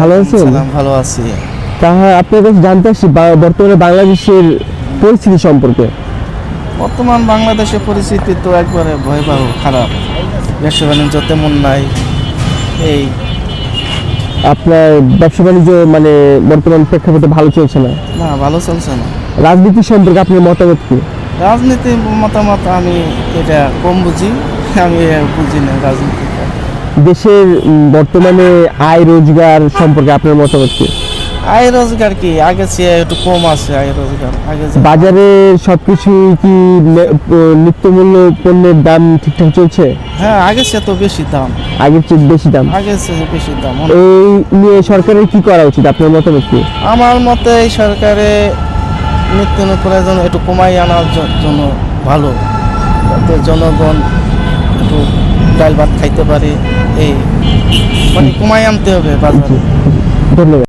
ভালো আছেন? সালাম, ভালো আছি। তাহলে আপনার কাছে জানতে আসছি বর্তমানে বাংলাদেশের পরিস্থিতি সম্পর্কে। বর্তমান বাংলাদেশের পরিস্থিতি তো একবারে ভয়াবহ খারাপ, ব্যবসা বাণিজ্য তেমন নাই। এই আপনার ব্যবসা বাণিজ্য মানে বর্তমান প্রেক্ষাপটে ভালো চলছে না। না, ভালো চলছে না। রাজনীতি সম্পর্কে আপনার মতামত কি? রাজনীতির মতামত আমি এটা কম বুঝি, আমি বুঝি না রাজনীতি। দেশের বর্তমানে আয় রোজগার সম্পর্কে আপনার মতামত কি? আয় রোজগার কি আগের চেয়ে একটু কম আছে। আয় রোজগার আগে বাজারে সবকিছু কি নিত্যমূল্য পণ্যের দাম ঠিকঠাক চলছে? হ্যাঁ, আগের চেয়ে তো বেশি দাম। আগের চেয়ে বেশি দাম? আগের চেয়ে বেশি দাম। এই নিয়ে সরকারের কি করা উচিত আপনার মতামত কি? আমার মতে এই সরকারে নিত্য প্রয়োজন একটু কমাই আনার জন্য ভালো, যাতে জনগণ একটু ডাল ভাত খাইতে পারে। এই মানে কমাই আনতে হবে বাজারে। ধন্যবাদ।